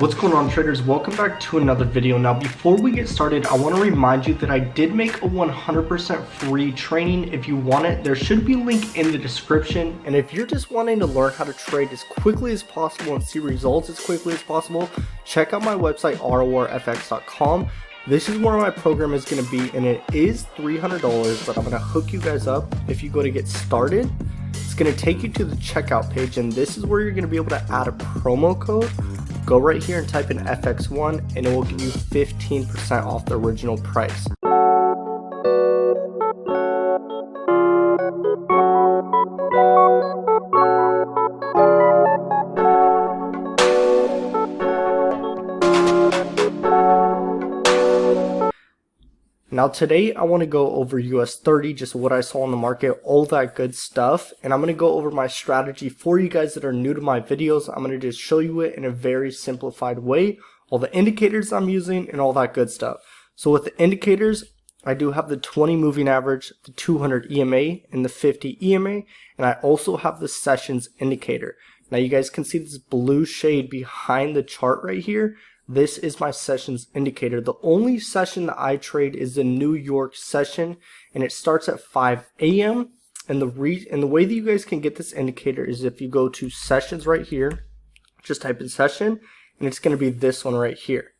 What's going on, traders? Welcome back to another video. Now before we get started, I want to remind you that I did make a 100% free training. If you want it, there should be a link in the description. And if you're just wanting to learn how to trade as quickly as possible and see results as quickly as possible, check out my website rorfx.com. This is where my program is going to be, and it is $300, but I'm going to hook you guys up. If you go to get started, it's going to take you to the checkout page, and this is where you're going to be able to add a promo code. Go right here and type in FX1 and it will give you 15% off the original price. Now today I want to go over US30, just what I saw in the market, all that good stuff, and I'm going to go over my strategy for you guys that are new to my videos. I'm going to just show you it in a very simplified way, all the indicators I'm using and all that good stuff. So with the indicators, I do have the 20 moving average, the 200 EMA, and the 50 EMA, and I also have the sessions indicator. Now you guys can see this blue shade behind the chart right here. This is my sessions indicator. The only session that I trade is the New York session, and it starts at 5 a.m. And the way that you guys can get this indicator is if you go to sessions right here, just type in session, and it's going to be this one right here.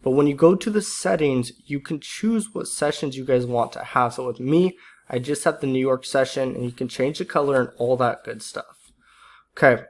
But when you go to the settings, you can choose what sessions you guys want to have. So with me, I just have the New York session, and you can change the color and all that good stuff. Okay.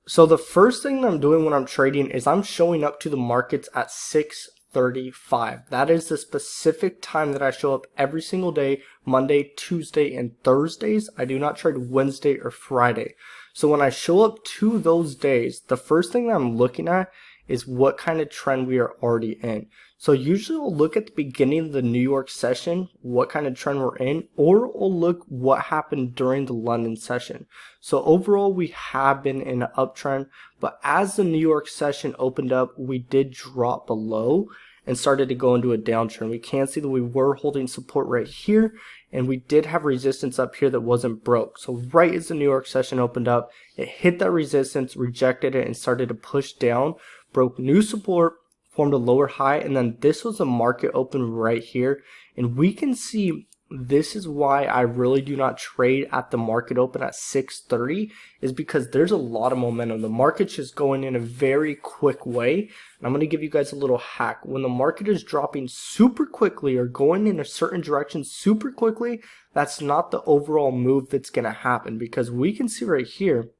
So the first thing that I'm doing when I'm trading is I'm showing up to the markets at 6:35. That is the specific time that I show up every single day, Monday, Tuesday, and Thursdays. I do not trade Wednesday or Friday. So when I show up to those days, the first thing that I'm looking at is what kind of trend we are already in. So usually I'll look at the beginning of the New York session, what kind of trend we're in, or I'll look what happened during the London session. So overall we have been in an uptrend, but as the New York session opened up, we did drop below and started to go into a downtrend. We can see that we were holding support right here, and we did have resistance up here that wasn't broke. So right as the New York session opened up, it hit that resistance, rejected it, and started to push down, broke new support, formed a lower high, and then this was a market open right here. And we can see this is why I really do not trade at the market open at 6:30, is because there's a lot of momentum. The market's just going in a very quick way. And I'm going to give you guys a little hack. When the market is dropping super quickly or going in a certain direction super quickly, that's not the overall move that's going to happen, because we can see right here,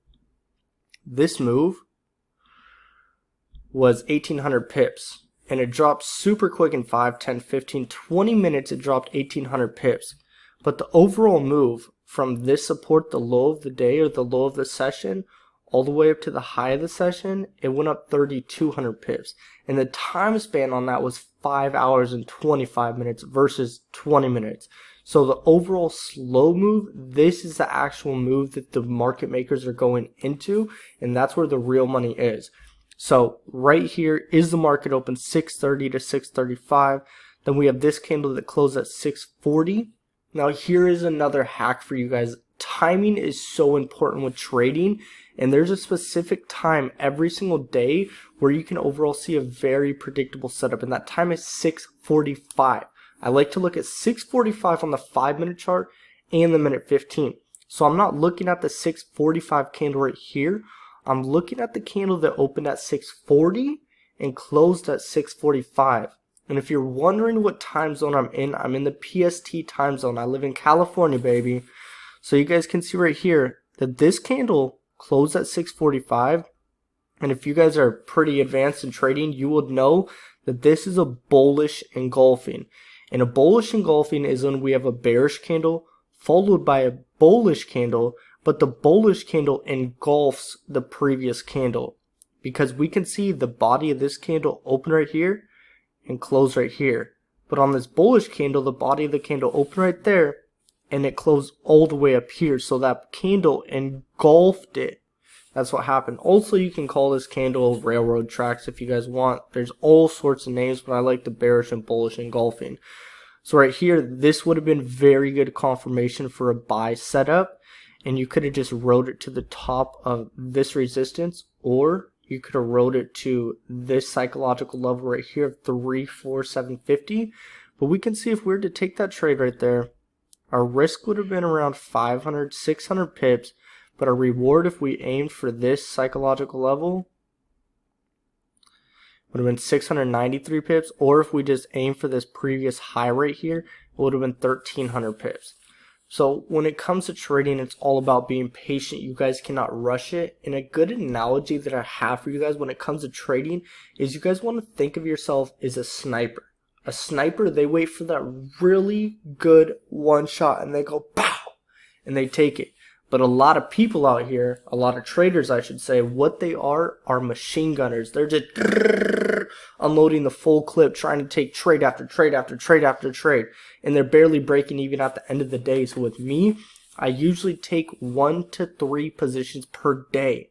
this move was 1800 pips, and it dropped super quick in 5, 10, 15, 20 minutes. It dropped 1800 pips, but the overall move from this support, the low of the day or the low of the session, all the way up to the high of the session, it went up 3200 pips, and the time span on that was 5 hours and 25 minutes versus 20 minutes. So the overall slow move, this is the actual move that the market makers are going into, and that's where the real money is. So right here is the market open 6:30 to 6:35. Then we have this candle that closed at 6:40. Now here is another hack for you guys. Timing is so important with trading, and there's a specific time every single day where you can overall see a very predictable setup, and that time is 6:45. I like to look at 6:45 on the 5-minute chart and the minute 15. So I'm not looking at the 6:45 candle right here. I'm looking at the candle that opened at 6:40 and closed at 6:45. And if you're wondering what time zone I'm in the PST time zone. I live in California, baby. So you guys can see right here that this candle closed at 6:45. And if you guys are pretty advanced in trading, you would know that this is a bullish engulfing. And a bullish engulfing is when we have a bearish candle followed by a bullish candle, but the bullish candle engulfs the previous candle, because we can see the body of this candle open right here and close right here. But on this bullish candle, the body of the candle opened right there and it closed all the way up here. So that candle engulfed it. That's what happened. Also, you can call this candle railroad tracks if you guys want. There's all sorts of names, but I like the bearish and bullish engulfing. So right here, this would have been very good confirmation for a buy setup. and you could have just rode it to the top of this resistance, or you could erode it to this psychological level right here of 34750. But we can see if we were to take that trade right there, our risk would have been around 500, 600 pips, but our reward if we aimed for this psychological level would have been 693 pips, or if we just aimed for this previous high right here, it would have been 1300 pips. So when it comes to trading, it's all about being patient. You guys cannot rush it. And a good analogy that I have for you guys when it comes to trading is you guys want to think of yourself as a sniper. A sniper, they wait for that really good one shot and they go pow and they take it. But a lot of people out here, a lot of traders I should say, what they are machine gunners. They're just unloading the full clip, trying to take trade after trade after trade after trade. And they're barely breaking even at the end of the day. So with me, I usually take 1 to 3 positions per day.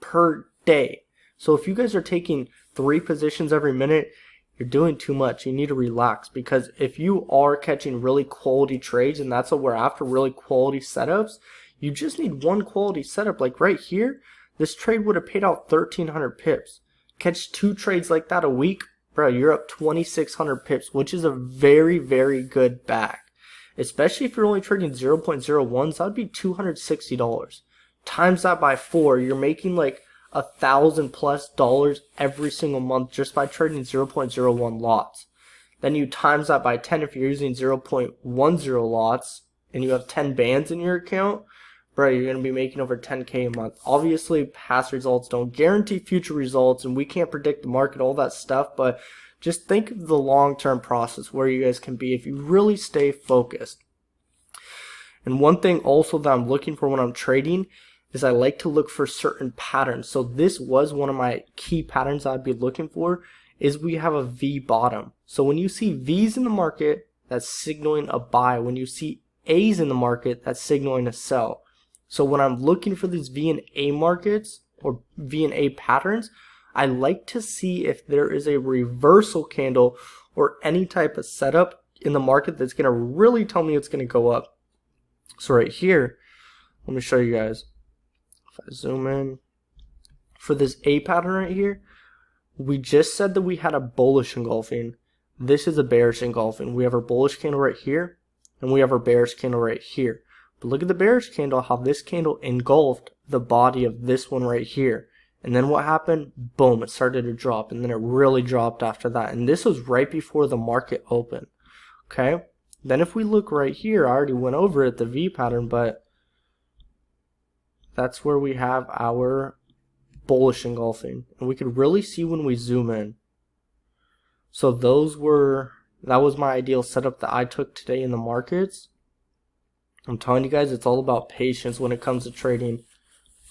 Per day. So if you guys are taking 3 positions every minute, you're doing too much. You need to relax, because if you are catching really quality trades, and that's what we're after, really quality setups, you just need one quality setup. Like right here, this trade would have paid out 1300 pips. Catch 2 trades like that a week, bro, you're up 2600 pips, which is a very, very good bag. Especially if you're only trading 0.01s, that would be $260. Times that by 4, you're making like $1,000+ every single month just by trading 0.01 lots. Then you times that by 10 if you're using 0.10 lots and you have 10 bands in your account, bro, you're going to be making over 10K a month. Obviously, past results don't guarantee future results, and we can't predict the market, all that stuff, but just think of the long-term process where you guys can be if you really stay focused. And one thing also that I'm looking for when I'm trading is I like to look for certain patterns. So this was one of my key patterns I'd be looking for, is we have a V bottom. So when you see V's in the market, that's signaling a buy. When you see A's in the market, that's signaling a sell. So when I'm looking for these V and A markets or V and A patterns, I like to see if there is a reversal candle or any type of setup in the market that's going to really tell me it's going to go up. So right here, let me show you guys. If I zoom in, for this A pattern right here, we just said that we had a bullish engulfing. This is a bearish engulfing. We have our bullish candle right here, and we have our bearish candle right here. But look at the bearish candle, how this candle engulfed the body of this one right here. And then what happened? Boom, it started to drop, and then it really dropped after that. And this was right before the market opened. Okay? Then if we look right here, I already went over it, the V pattern, but that's where we have our bullish engulfing. And we could really see when we zoom in. So that was my ideal setup that I took today in the markets. I'm telling you guys, it's all about patience when it comes to trading. It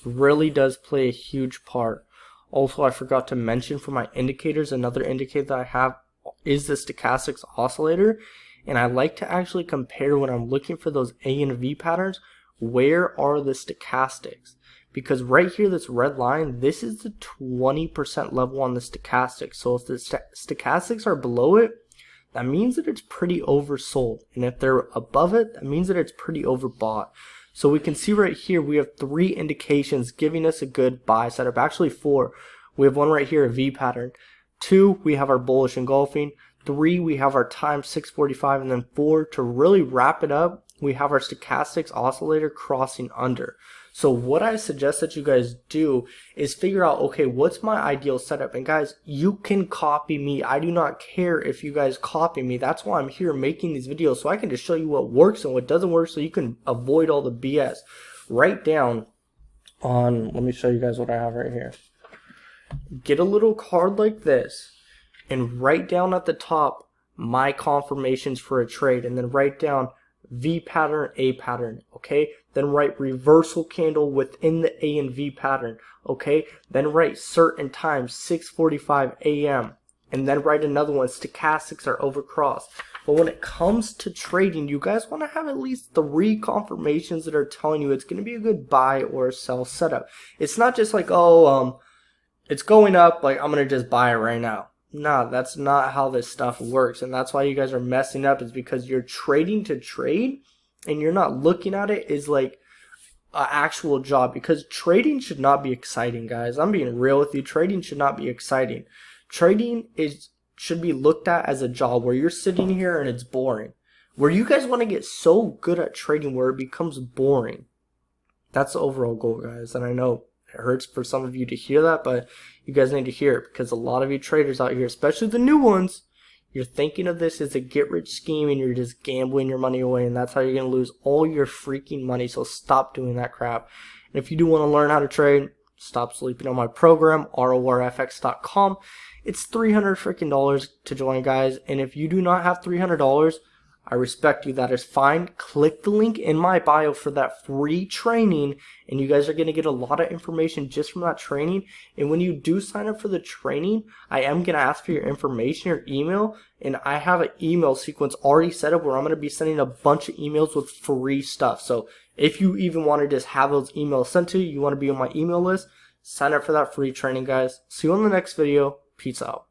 really does play a huge part. Also, I forgot to mention for my indicators, another indicator that I have is the Stochastics Oscillator. And I like to actually compare when I'm looking for those A and V patterns, where are the stochastics? Because right here, this red line, this is the 20% level on the stochastics. So if the stochastics are below it, that means that it's pretty oversold. And if they're above it, that means that it's pretty overbought. So we can see right here, we have 3 indications giving us a good buy setup. Actually 4. We have one right here, a V pattern. 2, we have our bullish engulfing. 3, we have our time 645. And then 4, to really wrap it up, we have our Stochastics Oscillator crossing under. So what I suggest that you guys do is figure out, okay, what's my ideal setup? And guys, you can copy me. I do not care if you guys copy me. That's why I'm here making these videos, so I can just show you what works and what doesn't work, so you can avoid all the BS. Write down on, let me show you guys what I have right here. Get a little card like this and write down at the top my confirmations for a trade, and then write down V pattern, A pattern, okay? Then write reversal candle within the A and V pattern, okay? Then write certain times, 6:45 a.m. And then write another one, stochastics are overcrossed. But when it comes to trading, you guys want to have at least 3 confirmations that are telling you it's going to be a good buy or sell setup. It's not just like, oh, it's going up, like I'm going to just buy it right now. No, that's not how this stuff works, and that's why you guys are messing up, is because you're trading to trade and you're not looking at it as like an actual job, because trading should not be exciting, guys. I'm being real with you. Trading should not be exciting. Trading should be looked at as a job where you're sitting here and it's boring. Where you guys want to get so good at trading where it becomes boring. That's the overall goal, guys. And I know it hurts for some of you to hear that, but you guys need to hear it, because a lot of you traders out here, especially the new ones, you're thinking of this as a get-rich scheme and you're just gambling your money away, and that's how you're going to lose all your freaking money. So stop doing that crap. And if you do want to learn how to trade, stop sleeping on my program, RORFX.com. It's $300 freaking to join, guys. And if you do not have $300, I respect you. That is fine. Click the link in my bio for that free training, and you guys are going to get a lot of information just from that training. And when you do sign up for the training, I am going to ask for your information, your email, and I have an email sequence already set up where I'm going to be sending a bunch of emails with free stuff. So if you even want to just have those emails sent to you, you want to be on my email list, sign up for that free training, guys. See you on the next video. Peace out.